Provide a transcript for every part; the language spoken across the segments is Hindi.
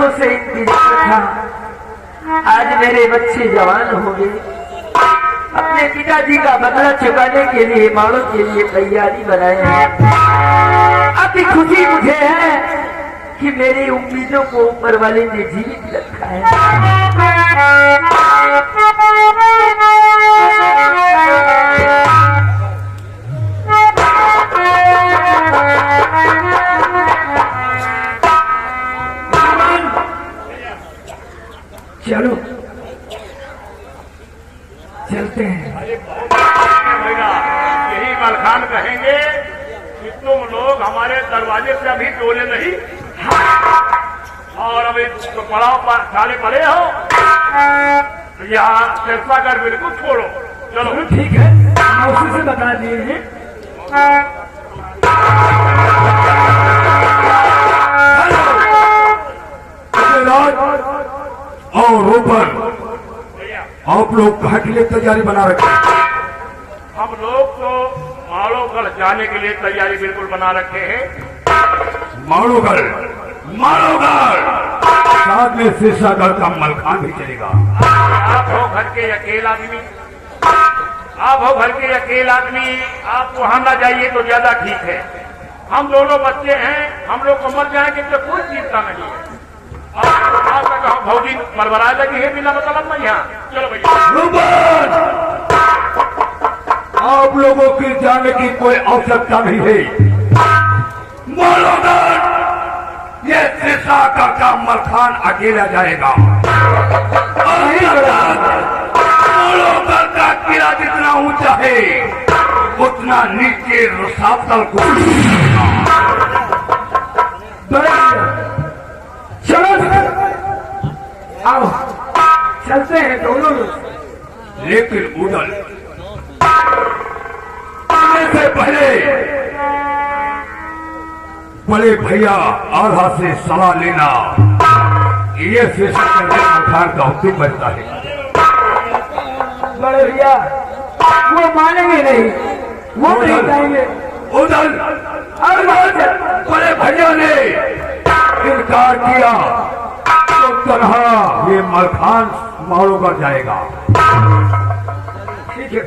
बरसों से इंतजार था। आज मेरे बच्चे जवान हो गए। अपने पिताजी का बदला चुकाने के लिए, माड़ों के लिए तैयारी बनाए हैं। अति खुशी मुझे है कि मेरी उम्मीदों को ऊपर वाले ने जीवित रखा है। चलो चलते हैं। यही मलखान कहेंगे कि तुम लोग हमारे दरवाजे से अभी डोले नहीं, और अभी तो पड़ाव साले पड़े हो, यहाँ सिरसागर बिल्कुल छोड़ो। चलो ठीक है, मौसी से बता दिए हैं। और ऊपर आप लोग कहाँ के लिए तैयारी बना रखे? हम लोग तो माड़ोगढ़ जाने के लिए तैयारी बिल्कुल बना रखे हैं। माड़ोगढ़, माड़ोगढ़ साथ में शेषागढ़ का मलखान भी चलेगा। आप हो घर के अकेला आदमी, आप हो घर के अकेला आदमी, आप वहां ना जाइए तो ज्यादा ठीक है। हम दोनों बच्चे हैं, हम लोग को मर जाएंगे तो कोई चिंता नहीं है। भौजी मरमरा लगी है बिना मतलब में यहाँ। चलो भैया, आप लोगों की जाने की कोई आवश्यकता नहीं है। माड़ोगढ़ ये शेषागढ़ का मलखान अकेला जाएगा। माड़ोगढ़ का किला जितना ऊंचा है उतना नीचे रसातल को। आओ चलते हैं दोनों लोग। लेकिन उड़ल से पहले बड़े भैया आधा से सलाह लेना। ये शेषागढ़ के मलखान का हुक्म बनता है। बड़े भैया वो मानेंगे नहीं, वो नहीं जाएंगे। उड़ल बड़े भैया ने इनकार किया तो तनहा ये मलखान माड़ोगढ़ जाएगा। ठीक है,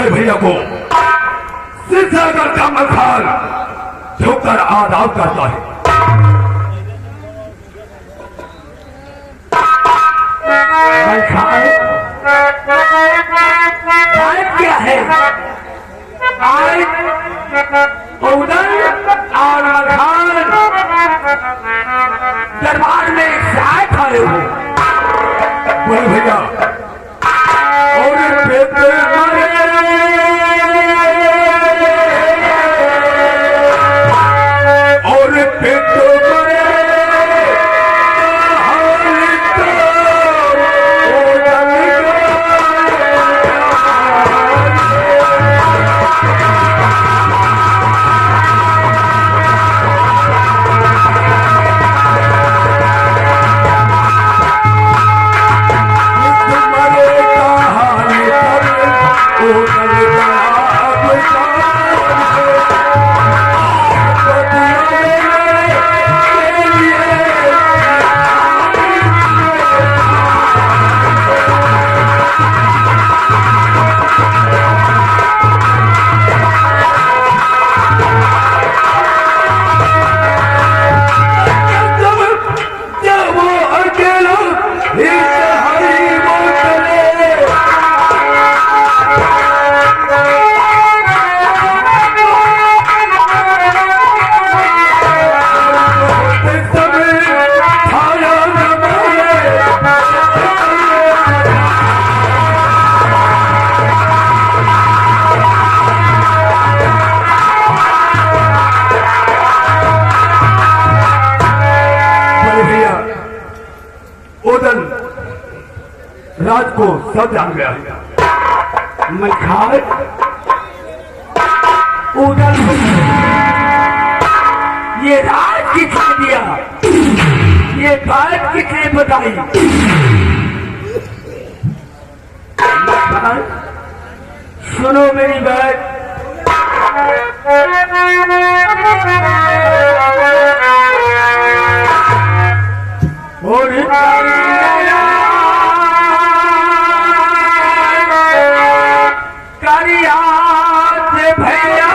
भैया को शेषागढ़ का मलखान झुककर आदाब करता है। क्या है? उदल और मलखान दरबार में एक साथ खड़े हो। बोले भैया और उदल राज को सब जान गया। मलखान उदल ये राज किसने दिया, ये बात किसने बताई? मलखान सुनो मेरी बात। और करिया से भैया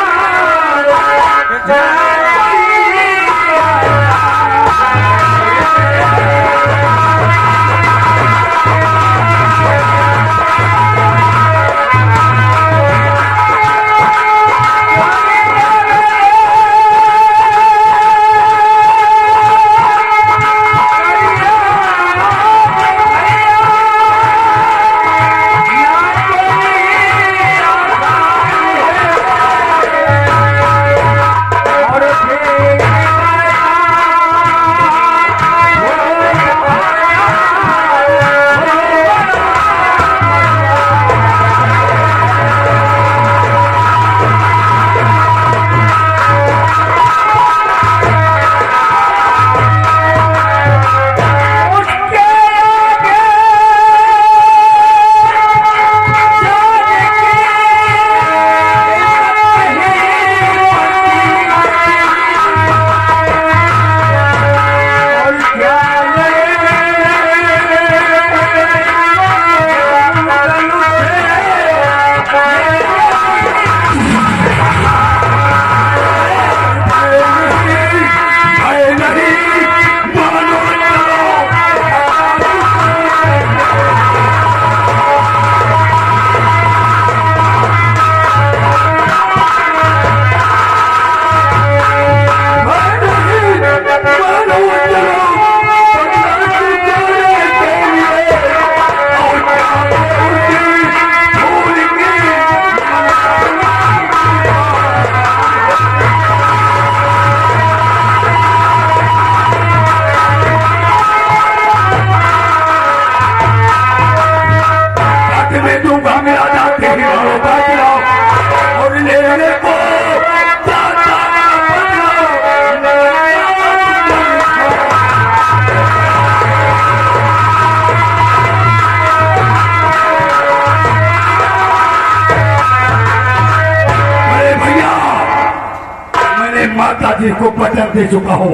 माता जी को वचन दे चुका हूँ,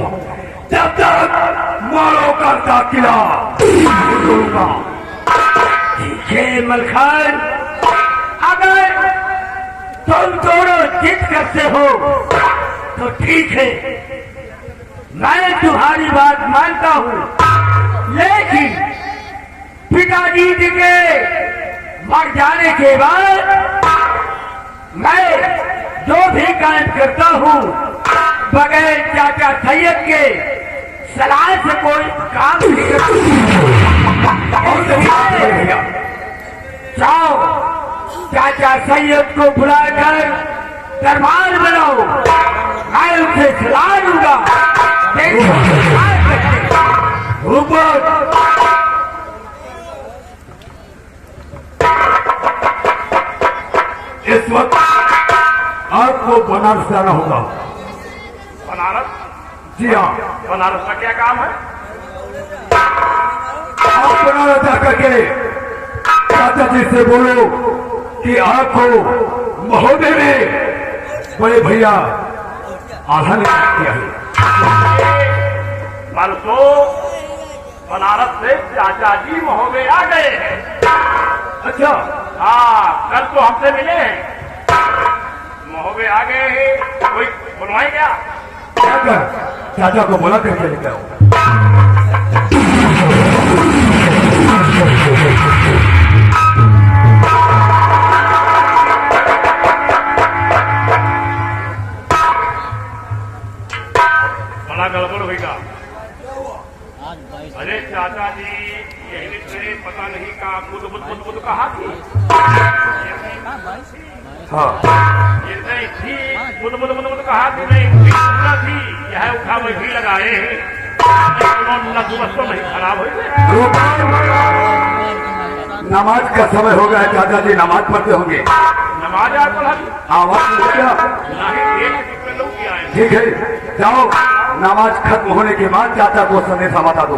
जब तक मारो का किला तोड़ूंगा। ठीक है मलखान, अगर तुम दोनों जिद करते हो तो ठीक है, मैं तुम्हारी बात मानता हूँ, लेकिन पिताजी जी के मर जाने के बाद मैं जो भी काम करता हूँ बगैर चाचा सैयद के सलाह से कोई काम नहीं करता। जाओ चाचा सैयद को बुलाकर दरबार बनाओ, मैं उनसे सलाह दूंगा। ऊपर इस वक्त आपको बनारस जाना होगा। बनारस? जी हाँ, बनारस का क्या काम है? आप बनारस जाकर के चाचा जी से बोलो कि आपको महोदय ने बड़े भैया आधा नहीं किया है। परसों बनारस से चाचा जी महोदय आ गए हैं। अच्छा, हाँ, कल तो हमसे मिले हैं, महोदय आ गए हैं। कोई बुलवाएं क्या? चाचा को बोला करके लेकर आओ। बड़ा गड़बड़ होगा। अरे चाचा जी, यही से पता नहीं का बुध बुध बुध बुध कहा थी। हाँ, ये नहीं थी, बुध बुध बुध बुध कहा थी, नहीं थी, यह उठा वही लगाए हैं। नहीं खराब हो गए। नमाज का समय हो गया है चाचा जी, नमाज पढ़ते होंगे। नमाज आज पढ़ा दी? आवाज नहीं क्या? नहीं, एक कितने लोग किया है? ठीक है, जाओ नमाज खत्म होने के बाद चाचा को संदेशा बता दो।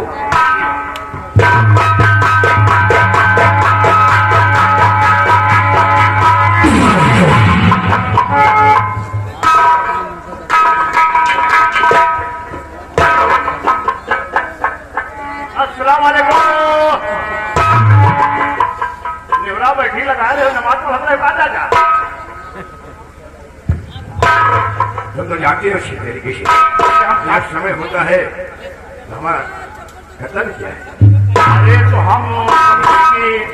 अस्सलाम वालेकुम। निवरा बैठी लगा रहे हो, नमाज पढ़ रहे हो, कहाँ जा? तुम तो जानते हो तरीके से आज समय होता है तो हमारा कर्तव्य क्या है? अरे तो हम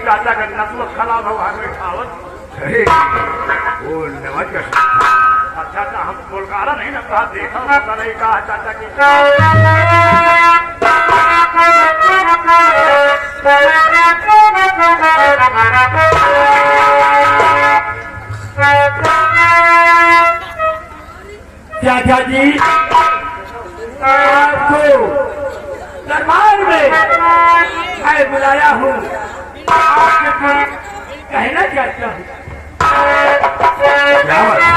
चाचा का नस्ल खराब हो आगे खावत। अरे वो नमाज का समय। अच्छा अच्छा, हम बोलकारा नहीं ना कहा, देखा ना नहीं कहा चाचा की। चाचा जी आपको दरबार में मैं बुलाया हूँ, आपसे कुछ कहना चाहता हूँ। क्या बात?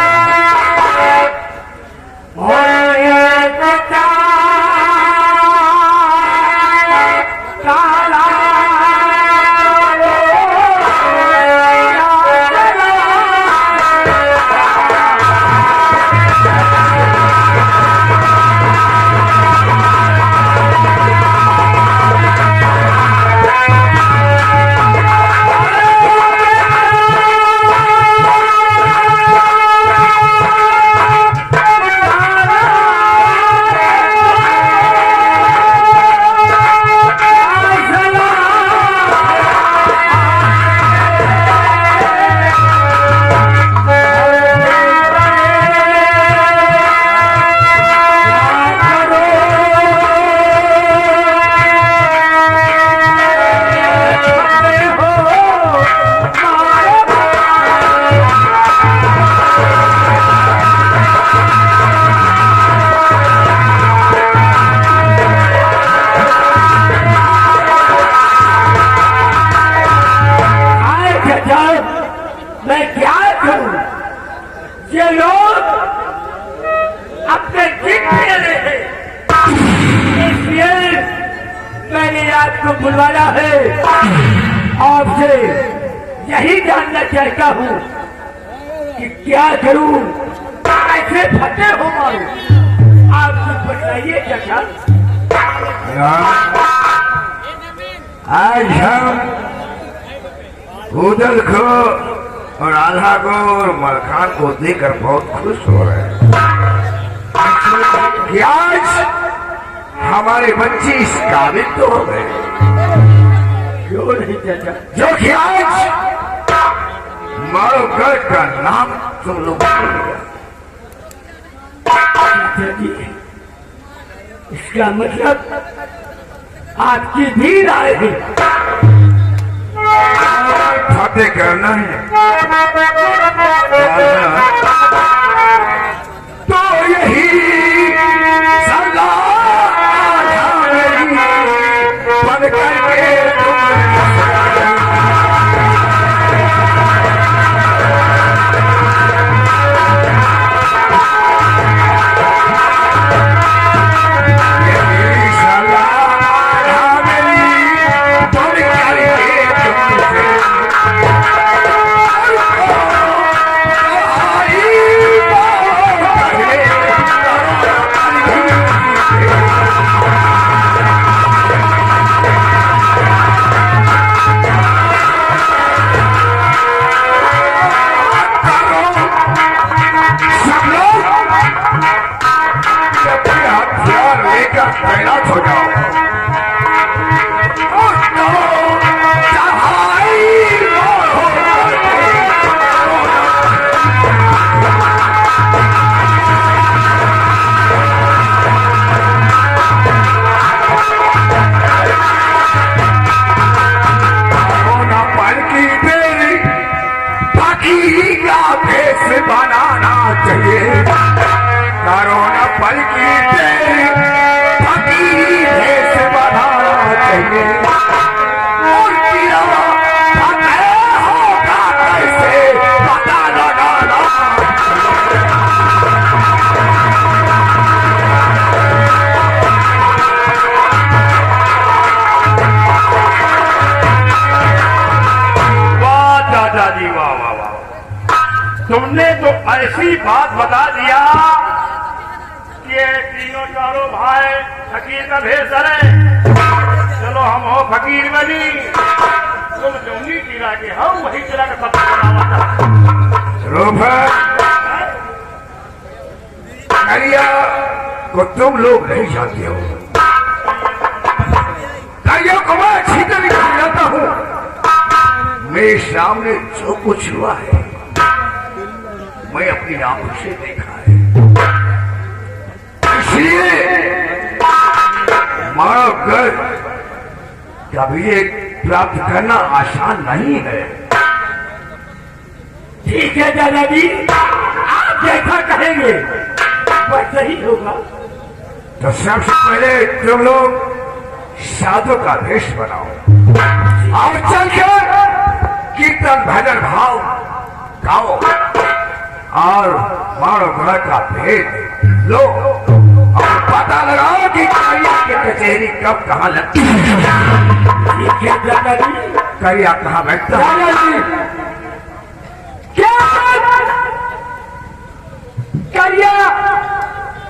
मैं क्या करूं? ये लोग अपने जिद में रहे, इसलिए मैंने आपको बुलवाया है। आपसे यही जानना चाहता हूं कि क्या करूं, कैसे फतेह हो मारूं? आप कुछ बताइए चाचा। आज हम उदल को और आल्हा को और मलखान को देखकर बहुत खुश हो रहे हैं कि आज हमारे बच्चे इस काबिल तो हो गए। क्यों नहीं चाचा? जो कि आज मारोगढ़ का नाम तुम लोग भूल गए। चाचा जी, इसका मतलब आपकी भी राय है? फतेह करना है तो यही सदा बन करके जी वाह वाह वाह, तुमने तो ऐसी बात बता दिया कि ये तीनों चारों भाई फकीर का भेष धरे। चलो हम हो फकीर बनी, तुम जंगी चिरा के हम वही चिरा के सब बनावा। करिया को तुम लोग नहीं जानते हो। करिया को मैं अच्छी तरीके से जानता हूँ। मेरे सामने जो कुछ हुआ है मैं अपनी आंखों से देखा है, इसलिए मानव घर कभी एक प्राप्त करना आसान नहीं है। ठीक है दादाजी, आप जैसा कहेंगे वैसा ही होगा। तो सबसे पहले तुम लोग साधु का भेष बनाओ और चलकर कीर्तन भजन भाव गाओ और मारो गुण का भेद लो और पता लगाओ कि करिया की कचहरी कब कहाँ लगती है। ठीक है दादाजी। करिया कहाँ बैठता है? दादाजी क्या करिया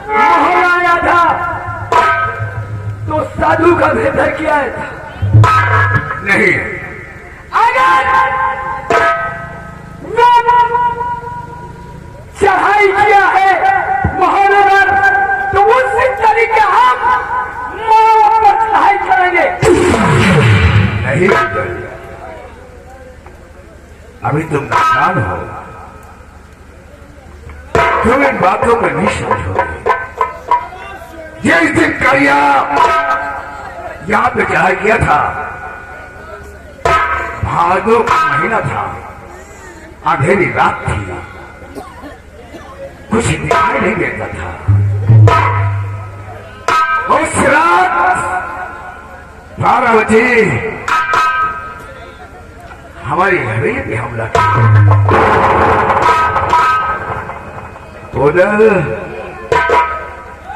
मोहन आया था तो साधु का भेदर किया है। नहीं, अगर चढ़ाई किया है महानगर तो उसी तरीके हम माओ पर चढ़ाई करेंगे। नहीं अभी तुम नादान हो, तुम इन बातों में नहीं समझोगे। जिस दिन करिया यहाँ पे चढ़ाई किया था, भादो का महीना था, अंधेरी रात थी, कुछ दिखाई नहीं देता था। उस रात 12 बजे हमारी हवेली पे हमला किया। उधर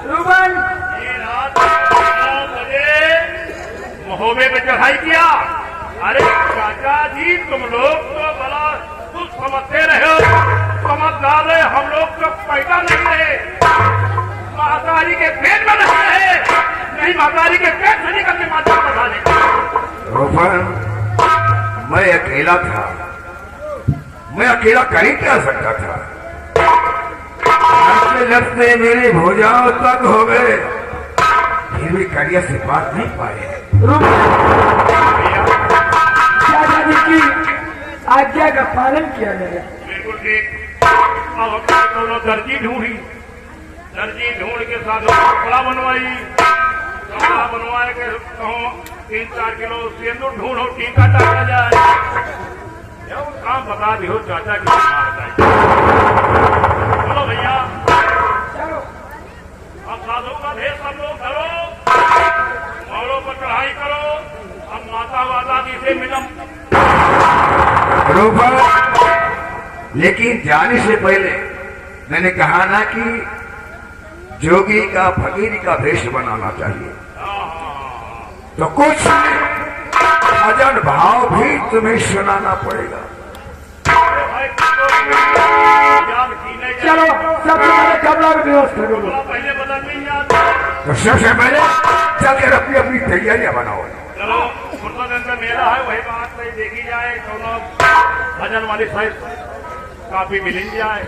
रुबन ये रात 9 बजे महोबे पे चढ़ाई किया। अरे चाचा जी, तुम लोग तो बड़ा कुछ समझते रहे हो, समझदार है। हम लोग तो पैदा नहीं रहे, मातारी के पेट में नहीं रहे, नहीं मातारी के पेट से निकल के माता बता दे। रोफन, मैं अकेला था, मैं अकेला कर ही क्या सकता था। लड़ते लड़ते मेरे भुजाओं तक हो गए, फिर भी करिया से बात नहीं पाए। दादाजी की आज्ञा का पालन किया गया। बिल्कुल ठीक। अब हमने दोनों दर्जी ढूंढी, दर्जी ढूंढ के साथ कपड़ा बनवाई, कपड़ा बनवाए के कहो 3-4 किलो सिंदूर ढूंढो, टीका टाका जाए। काम बता दी हो चाचा की बताइए। चलो भैया, अब साधु का भेष सब लोग करो, औरों पर चढ़ाई करो, अब माता वाता जी से मिलम। रोफन, लेकिन जाने से पहले मैंने कहा ना कि जोगी का फकीरी का भेष बनाना चाहिए, तो कुछ भजन भाव भी तुम्हें सुनाना पड़ेगा। चलो सबसे पहले कपड़ा की व्यवस्था करो। पहले बदल नहीं आता। तो सबसे पहले चलकर अपनी अपनी तैयारियां बनाओ। चलो फुर्सत का मेला है, वही बात नहीं देखी जाए, दोनों भजन वाली साइड काफी मिल जाए।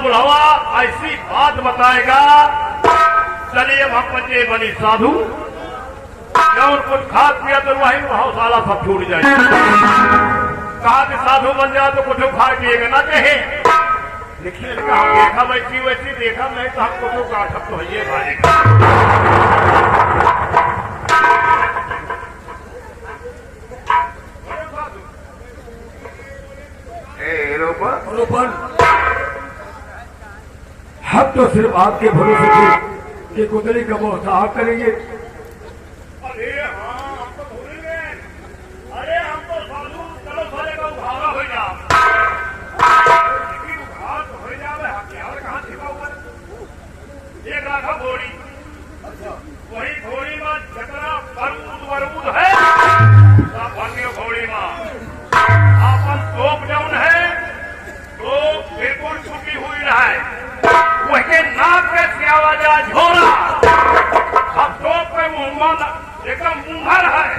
बुढ़ावा ऐसी बात बताएगा। चलिए हम पंचे बनी साधु, जब कुछ खा पिया तो वही भावशाला सब छूट जाए। कहा कि साधु बन जाए तो कुछ खा पिएगा ना कहे, लेकिन हम देखा वैसी वैसी देखा नहीं तो हम कुछ का सब तो ये भाएगा। हम तो सिर्फ आपके भरोसे थे कि कुंडली का मोहताज करेंगे, एक रखा घोड़ी, वही घोड़ी में जितना बरूद वरूद है सब भंगे घोड़ी में अपन तोप जौन है तो बिल्कुल छुपी हुई है, वही नाक के सियावा जा झोरा, अब तोप पे मुंह एकदम मुंहर है,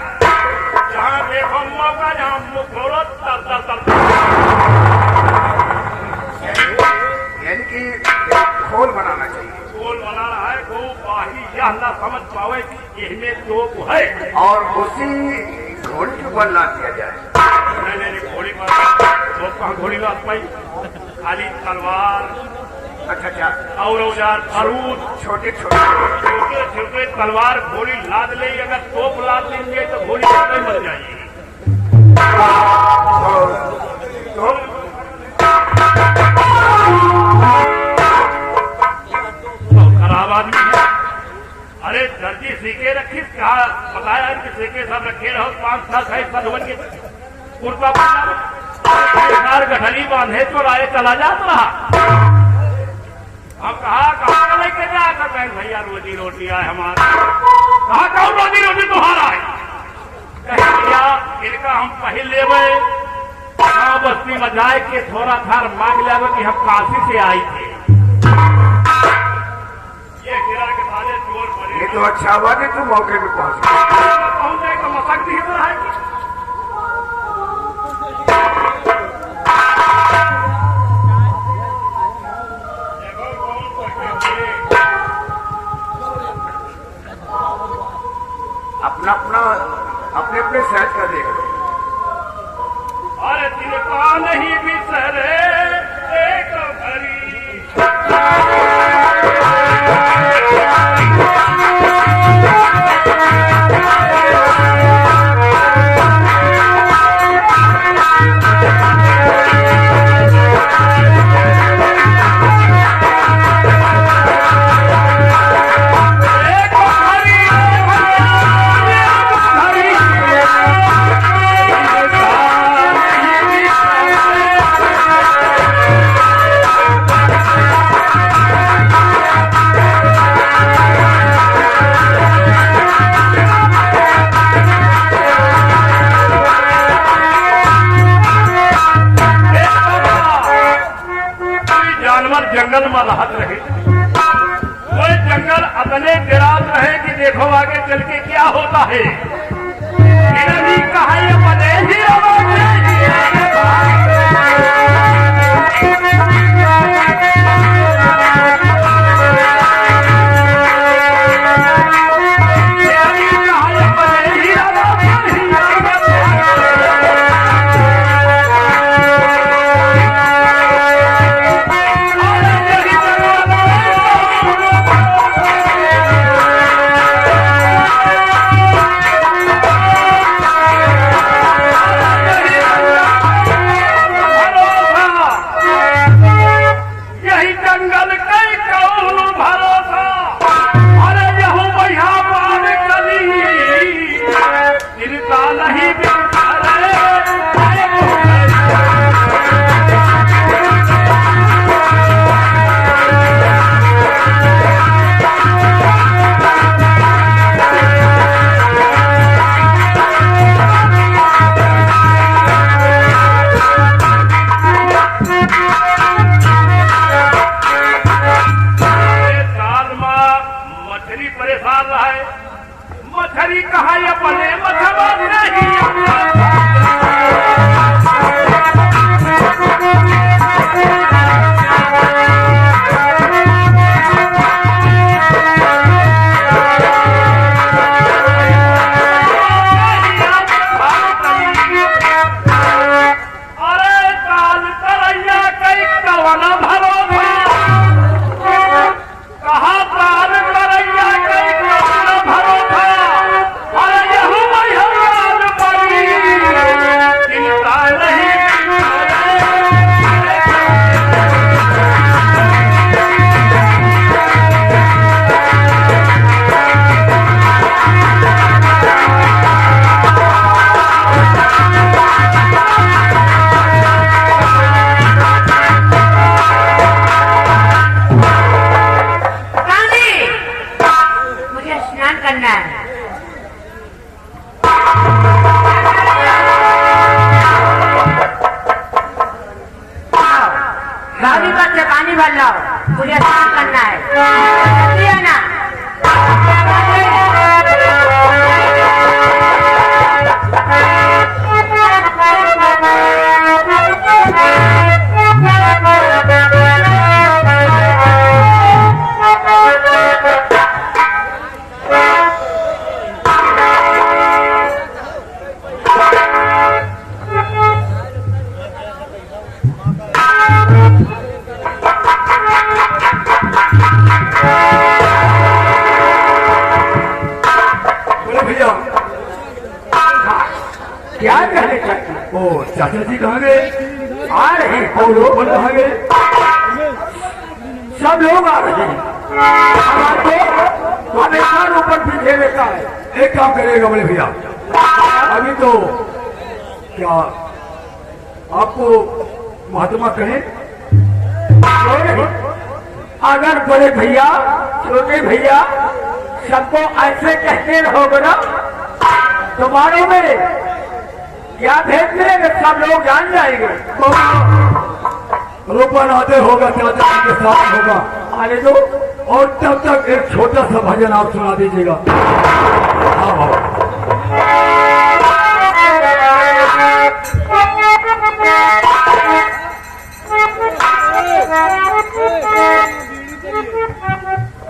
जहाँ देखो मौका जहाँ मुख खोलो तर तर तर, यानी कि खोल बनाना चाहिए। गोल बना रहा है वो बाही यह न समझ पावे कि इसमें तोप है, और उसी घोड़ी के ऊपर ला दिया जाए। नहीं घोड़ी पर तोप कहाँ घोड़ी लाद पाई, खाली तलवार अच्छा अच्छा, और औजार बारूद छोटे छोटे छोटे छोटे तलवार घोड़ी लाद ले, अगर तोप लाद लेंगे तो घोड़ी नहीं मर जाएगी। तो खराब आदमी है। अरे दर्जी सीखे रखी क्या बताया कि सीखे सब रखे रहो 5 साल है सदवन के कुर्ता पजामा गठरी बांधे तो राय चला जाता रहा। अब कहा लेके जाकर बहन भैया रोजी रोटी आए हमारा, कहा कौन रोजी रोटी तुम्हारा है, कहीं भैया इनका हम पहल ले बस्ती में जाए के थोड़ा थार मांग ले कि हम काशी से आई थे, ये गिरा के सारे चोर पड़े। ये तो अच्छा हुआ कि तुम मौके पे पहुंच पहुंचे तो मसक दी तो है अपना अपना अपने अपने साइज का देख लो। अरे तिनका नहीं बिसरे एक घड़ी, जंगल में रहत रहे, वो जंगल अपने गिरात रहे कि देखो आगे चल के क्या होता है। कहा ये बने ही परेशान रहे, मछली कहा ये बने मछवा नहीं करना है। गाड़ी पर से पानी भर लाओ, मुझे स्नान करना है। जल्दी आना। बोले भैया क्या कहने चाहते हैं? ओ चाचा जी कहाँ गए? आ रहे हैं, और लोग बोल कहाँ गए? सब लोग आ रहे हैं। तो हमेशा ऊपर पीछे रहता है। एक काम करेगा बोले भैया, अभी तो क्या आपको महात्मा कहे? अगर बड़े भैया छोटे भैया सबको ऐसे कहते रहोगे ना तो मानो में क्या भेज मिलेगा, सब लोग जान जाएंगे। रोपण आते होगा, चाचा जी के साथ होगा, आने दो। और तब तक एक छोटा सा भजन आप सुना दीजिएगा। हाँ बाबा।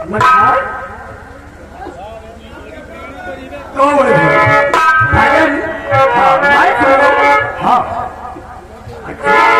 मतलब कहाँ बोले भैया? भजन, हाँ, मैं सुनो। हाँ अच्छा